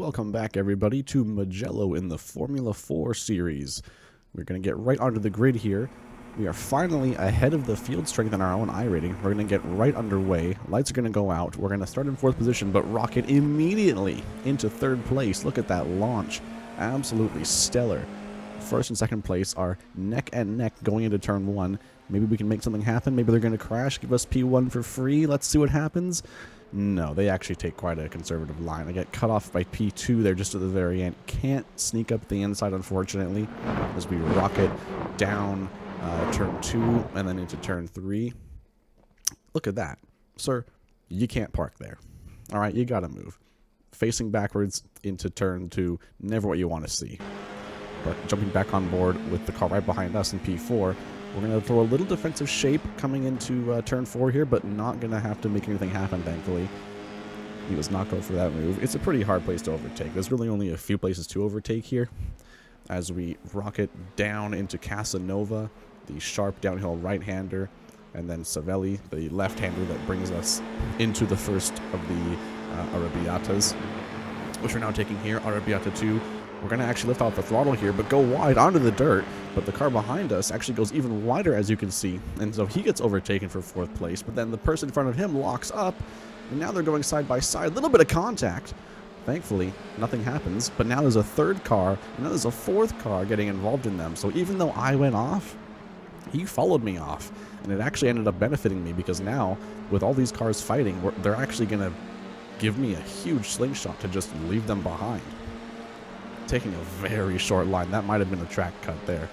Welcome back, everybody, to Magello in the Formula 4 series. We're going to get right onto the grid here. We are finally ahead of the field strength in our own iRating. We're going to get right underway. Lights are going to go out. We're going to start in 4th position, but rocket immediately into 3rd place. Look at that launch. Absolutely stellar. 1st and 2nd place are neck and neck going into turn 1. Maybe we can make something happen. Maybe they're going to crash, give us P1 for free. Let's see what happens. No, they actually take quite a conservative line. I get cut off by P2 there just at the very end. Can't sneak up the inside, unfortunately, as we rocket down turn 2 and then into turn 3. Look at that. Sir, you can't park there. All right, you got to move. Facing backwards into turn 2, never what you want to see. But jumping back on board with the car right behind us in P4, we're going to throw a little defensive shape coming into turn 4 here, but not going to have to make anything happen, thankfully. He does not go for that move. It's a pretty hard place to overtake. There's really only a few places to overtake here. As we rocket down into Casanova, the sharp downhill right-hander, and then Savelli, the left-hander that brings us into the first of the Arrabbiatas, which we're now taking here, Arrabbiata 2. We're going to actually lift off the throttle here, but go wide onto the dirt. But the car behind us actually goes even wider, as you can see. And so he gets overtaken for 4th place. But then the person in front of him locks up. And now they're going side by side. A little bit of contact. Thankfully, nothing happens. But now there's a 3rd car. And now there's a 4th car getting involved in them. So even though I went off, he followed me off. And it actually ended up benefiting me. Because now, with all these cars fighting, they're actually going to give me a huge slingshot to just leave them behind. Taking a very short line. That might have been a track cut there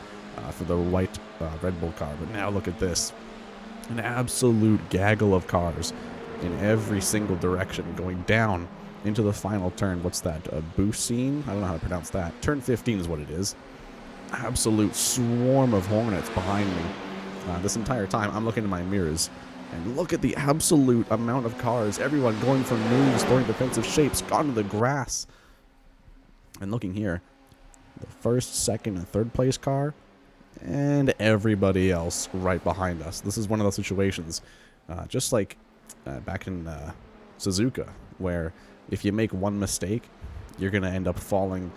for the white Red Bull car. But now look at this. An absolute gaggle of cars in every single direction going down into the final turn. What's that? A Bucine? I don't know how to pronounce that. Turn 15 is what it is. Absolute swarm of Hornets behind me. This entire time I'm looking in my mirrors. And look at the absolute amount of cars. Everyone going for moves, throwing defensive shapes, gone to the grass. And looking here, the 1st, 2nd, and 3rd place car, and everybody else right behind us. This is one of those situations, just like back in Suzuka, where if you make one mistake, you're going to end up falling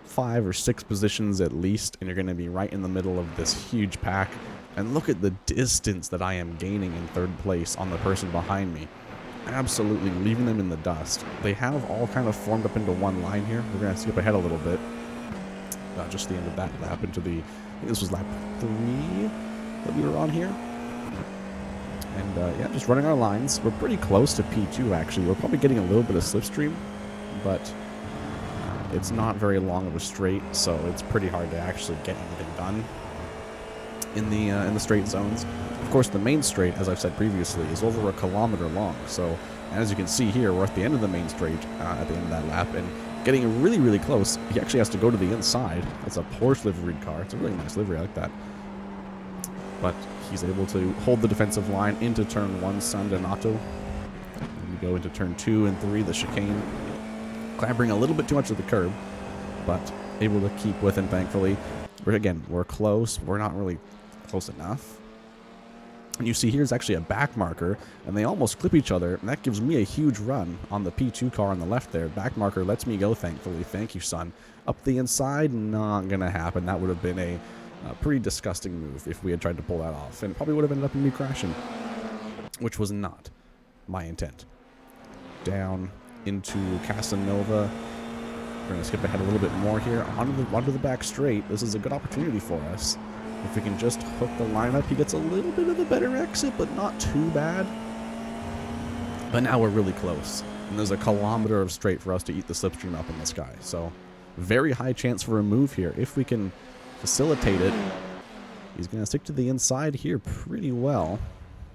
5 or 6 positions at least, and you're going to be right in the middle of this huge pack. And look at the distance that I am gaining in 3rd place on the person behind me. Absolutely leaving them in the dust. They have all kind of formed up into one line here. We're going to skip ahead a little bit. Just the end of that lap into the... I think this was lap 3 that we were on here. And yeah, just running our lines. We're pretty close to P2 actually. We're probably getting a little bit of slipstream, but it's not very long of a straight, so it's pretty hard to actually get anything done in the straight zones. Of course, the main straight, as I've said previously, is over 1 kilometer long. So, as you can see here, we're at the end of the main straight at the end of that lap, and getting really, really close. He actually has to go to the inside. That's a Porsche liveried car. It's a really nice livery. I like that. But he's able to hold the defensive line into turn 1, San Donato. And we go into turn 2 and 3, the chicane. Clambering a little bit too much of the curb, but able to keep with him, thankfully. We're close. We're not really close enough. And you see here's actually a back marker, and they almost clip each other, and that gives me a huge run on the P2 car on the left there. Back marker lets me go, thankfully. Thank you, son. Up the inside, not going to happen. That would have been a pretty disgusting move if we had tried to pull that off, and probably would have ended up in me crashing, which was not my intent. Down into Casanova. We're going to skip ahead a little bit more here. Onto the back straight. This is a good opportunity for us. If we can just hook the lineup, he gets a little bit of a better exit, but not too bad. But now we're really close. And there's 1 kilometer of straight for us to eat the slipstream up in the sky. So, very high chance for a move here. If we can facilitate it, he's going to stick to the inside here pretty well.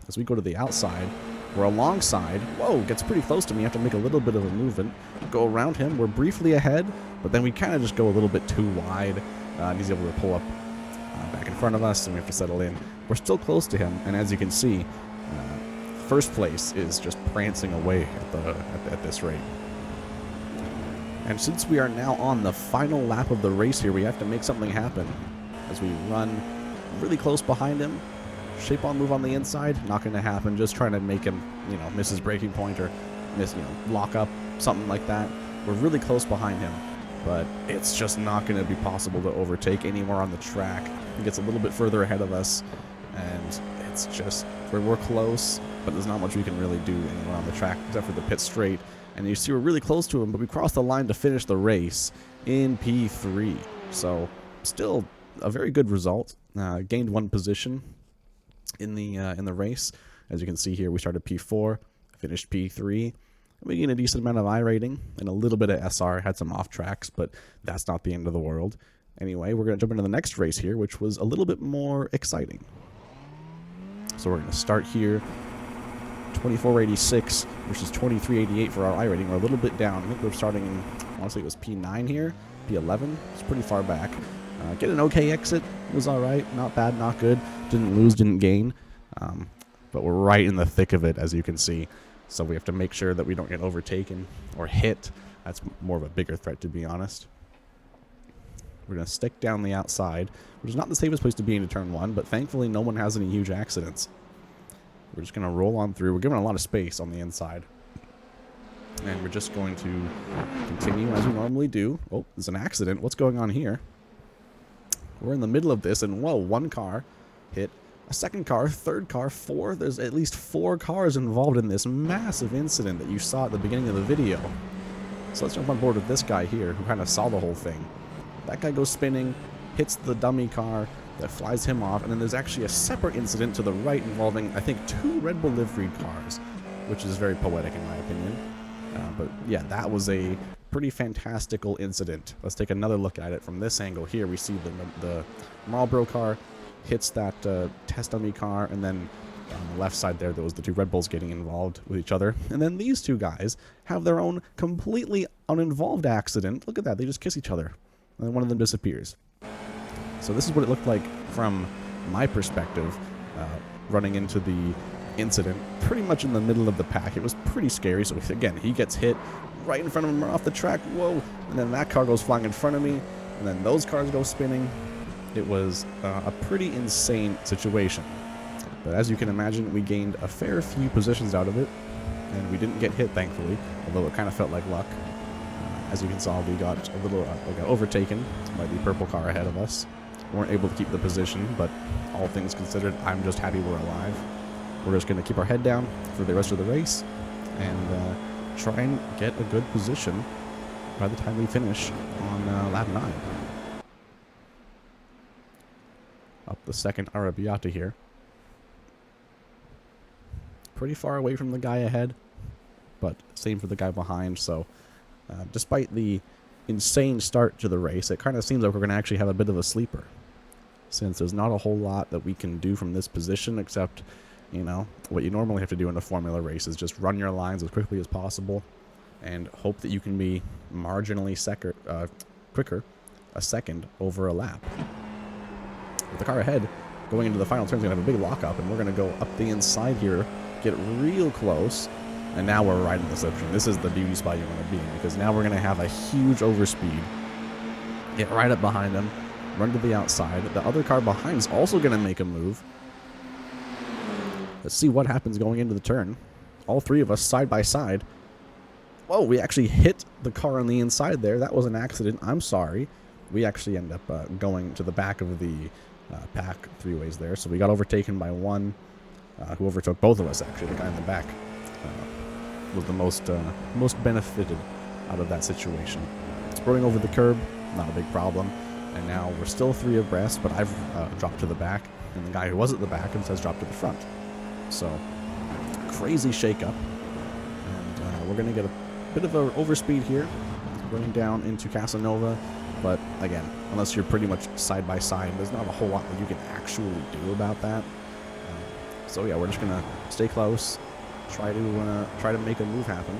As we go to the outside, we're alongside. Whoa, gets pretty close to me. I have to make a little bit of a movement. Go around him. We're briefly ahead, but then we kind of just go a little bit too wide. And he's able to pull up back in front of us, and we have to settle in. We're still close to him, and as you can see, 1st place is just prancing away at this rate. And since we are now on the final lap of the race here, we have to make something happen. As we run really close behind him, shape on move on the inside, not going to happen. Just trying to make him, miss his braking point or miss, lock up, something like that. We're really close behind him, but it's just not going to be possible to overtake anywhere on the track. He gets a little bit further ahead of us, and it's just, we're close, but there's not much we can really do anywhere on the track except for the pit straight. And you see we're really close to him, but we crossed the line to finish the race in P3. So still a very good result. Gained 1 position in the race. As you can see here, we started P4, finished P3. We gained a decent amount of iRating and a little bit of SR. Had some off tracks, but that's not the end of the world. Anyway, we're going to jump into the next race here, which was a little bit more exciting. So we're going to start here. 2486 versus 2388 for our iRating. We're a little bit down. I think we're starting in, honestly, it was P9 here. P11. It's pretty far back. Get an okay exit. It was alright. Not bad, not good. Didn't lose, didn't gain. But we're right in the thick of it, as you can see. So we have to make sure that we don't get overtaken or hit. That's more of a bigger threat, to be honest. We're going to stick down the outside, which is not the safest place to be into turn 1, but thankfully no one has any huge accidents. We're just going to roll on through. We're given a lot of space on the inside. And we're just going to continue as we normally do. Oh, there's an accident. What's going on here? We're in the middle of this, and whoa, 1 car hit a second car, third car, 4. There's at least 4 cars involved in this massive incident that you saw at the beginning of the video. So let's jump on board with this guy here who kind of saw the whole thing. That guy goes spinning, hits the dummy car that flies him off, and then there's actually a separate incident to the right involving, I think, 2 Red Bull liveried cars, which is very poetic in my opinion. But yeah, that was a pretty fantastical incident. Let's take another look at it from this angle here. We see the Marlboro car hits that test dummy car, and then on the left side there was the 2 Red Bulls getting involved with each other. And then these 2 guys have their own completely uninvolved accident. Look at that, they just kiss each other, and then one of them disappears. So this is what it looked like from my perspective, running into the incident pretty much in the middle of the pack. It was pretty scary. So again, he gets hit right in front of him, right off the track. Whoa! And then that car goes flying in front of me, and then those cars go spinning. It was a pretty insane situation. But as you can imagine, we gained a fair few positions out of it, and we didn't get hit, thankfully, although it kind of felt like luck. As you can see, we got a little we got overtaken by the purple car ahead of us. We weren't able to keep the position, but all things considered, I'm just happy we're alive. We're just going to keep our head down for the rest of the race and try and get a good position by the time we finish on lap 9. Up the second Arrabbiata here. Pretty far away from the guy ahead, but same for the guy behind. So despite the insane start to the race, it kind of seems like we're going to actually have a bit of a sleeper, since there's not a whole lot that we can do from this position except, you know, what you normally have to do in a Formula race is just run your lines as quickly as possible and hope that you can be marginally quicker a second over a lap. With the car ahead, going into the final turn, is going to have a big lockup, and we're going to go up the inside here, get real close, and now we're right in the slipstream. This is the beauty spot you want to be in, because now we're going to have a huge overspeed, get right up behind them, run to the outside. The other car behind is also going to make a move. Let's see what happens going into the turn. All 3 of us side by side. Whoa, we actually hit the car on the inside there. That was an accident. I'm sorry. We actually end up going to the back of the pack 3 ways there. So we got overtaken by one who overtook both of us, actually. The guy in the back was the most benefited out of that situation. Running over the curb, not a big problem. And now we're still 3 abreast, but I've dropped to the back, and the guy who was at the back has dropped to the front. So, crazy shakeup. And we're going to get a bit of an overspeed here, running down into Casanova. But again, unless you're pretty much side by side, there's not a whole lot that you can actually do about that. So yeah, we're just going to stay close, try to make a move happen.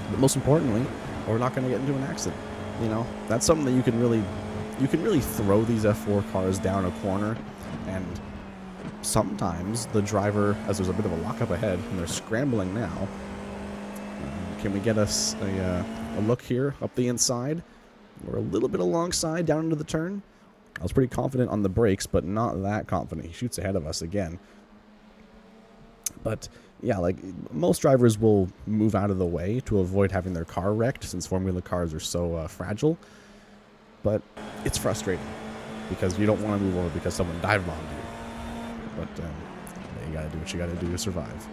But most importantly, we're not going to get into an accident. You know, that's something that you can really throw these F4 cars down a corner, and sometimes the driver, as there's a bit of a lockup ahead and they're scrambling now, can we get us a look here up the inside? We're a little bit alongside down into the turn. I was pretty confident on the brakes, but not that confident. He shoots ahead of us again. But yeah, like most drivers will move out of the way to avoid having their car wrecked, since Formula cars are so fragile. But it's frustrating because you don't want to move over because someone dive bombed you. But you gotta do what you gotta do to survive.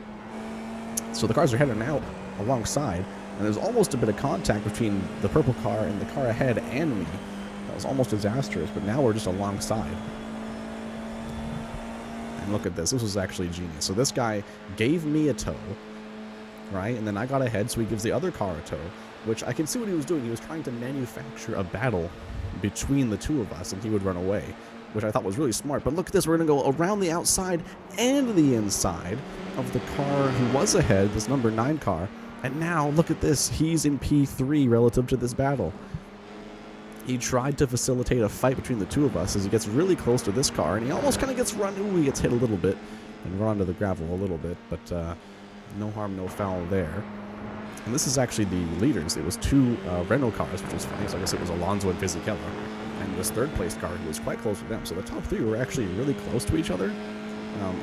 So the cars are heading out alongside, and there's almost a bit of contact between the purple car and the car ahead and me. That was almost disastrous, but now we're just alongside. And look at this. This was actually genius. So this guy gave me a tow, right? And then I got ahead, so he gives the other car a tow, which I can see what he was doing. He was trying to manufacture a battle between the two of us, and he would run away, which I thought was really smart. But look at this. We're going to go around the outside and the inside of the car who was ahead, this number 9 car. And now, look at this. He's in P3 relative to this battle. He tried to facilitate a fight between the two of us as he gets really close to this car, and he almost kind of gets run. Ooh, he gets hit a little bit and run onto the gravel a little bit, but no harm, no foul there. And this is actually the leaders. It was 2 Renault cars, which was funny. So I guess it was Alonso and Fisichella. And this third place car was quite close to them. So the top 3 were actually really close to each other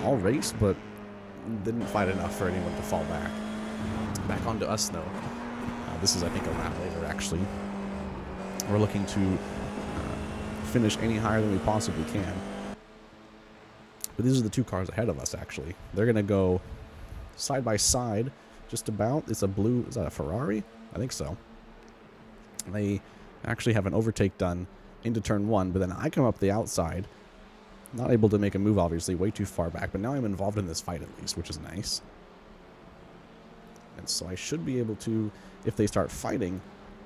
all race, but didn't fight enough for anyone to fall back. Back onto us, though. This is, I think, a lap later, actually. We're looking to finish any higher than we possibly can. But these are the 2 cars ahead of us, actually. They're going to go side by side, just about. It's a blue, is that a Ferrari? I think so. They actually have an overtake done into turn 1, but then I come up the outside. Not able to make a move, obviously, way too far back, but now I'm involved in this fight at least, which is nice. And so I should be able to, if they start fighting,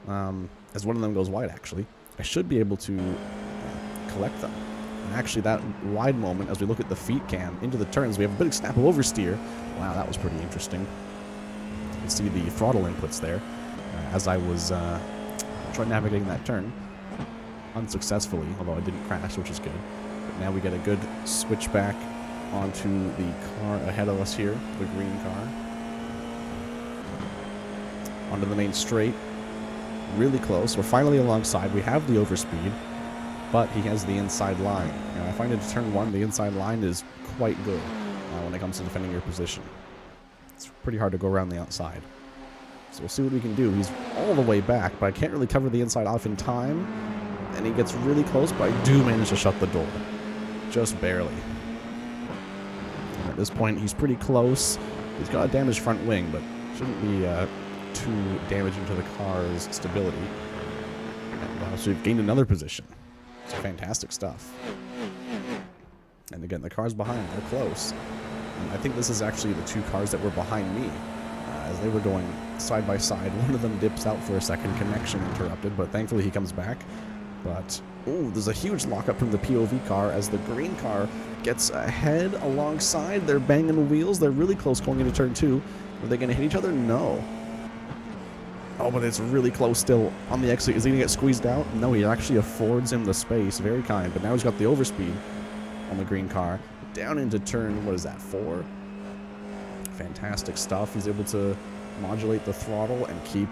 as one of them goes wide, actually, I should be able to collect them. And actually, that wide moment, as we look at the feet cam into the turns, we have a big snap of oversteer. Wow, that was pretty interesting. You can see the throttle inputs there as I was trying navigating that turn unsuccessfully, although I didn't crash, which is good. But now we get a good switch back onto the car ahead of us here, the green car. Onto the main straight. Really close. We're finally alongside. We have the overspeed, but he has the inside line. And I find into turn 1, the inside line is quite good when it comes to defending your position. It's pretty hard to go around the outside. So we'll see what we can do. He's all the way back, but I can't really cover the inside off in time. And he gets really close, but I do manage to shut the door. Just barely. And at this point, he's pretty close. He's got a damaged front wing, but shouldn't be too damaging to the car's stability. And so we've gained another position. It's fantastic stuff. And again, the cars behind, they're close. And I think this is actually the 2 cars that were behind me. As they were going side by side, one of them dips out for a second, connection interrupted, but thankfully he comes back. But, oh, there's a huge lockup from the POV car as the green car gets ahead alongside. They're banging wheels. They're really close going into turn 2. Are they going to hit each other? No. Oh, but it's really close still on the exit. Is he going to get squeezed out? No, he actually affords him the space. Very kind. But now he's got the overspeed on the green car. Down into turn, what is that, 4? Fantastic stuff. He's able to modulate the throttle and keep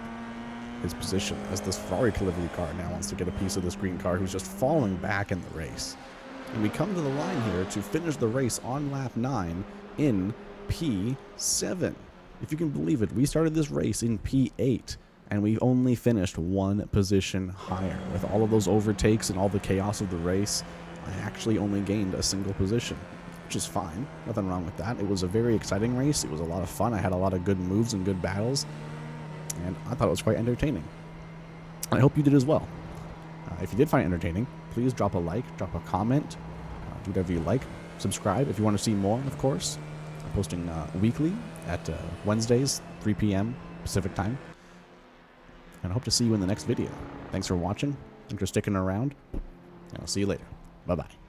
his position as this Ferrari delivery car now wants to get a piece of this green car who's just falling back in the race. And we come to the line here to finish the race on lap 9 in P7. If you can believe it, we started this race in P8. And we only finished 1 position higher. With all of those overtakes and all the chaos of the race, I actually only gained a single position, which is fine. Nothing wrong with that. It was a very exciting race. It was a lot of fun. I had a lot of good moves and good battles, and I thought it was quite entertaining. I hope you did as well. If you did find it entertaining, please drop a like, drop a comment, do whatever you like. Subscribe if you want to see more, of course. I'm posting weekly at Wednesdays, 3 p.m. Pacific time. And I hope to see you in the next video. Thanks for watching. Thanks for sticking around. And I'll see you later. Bye-bye.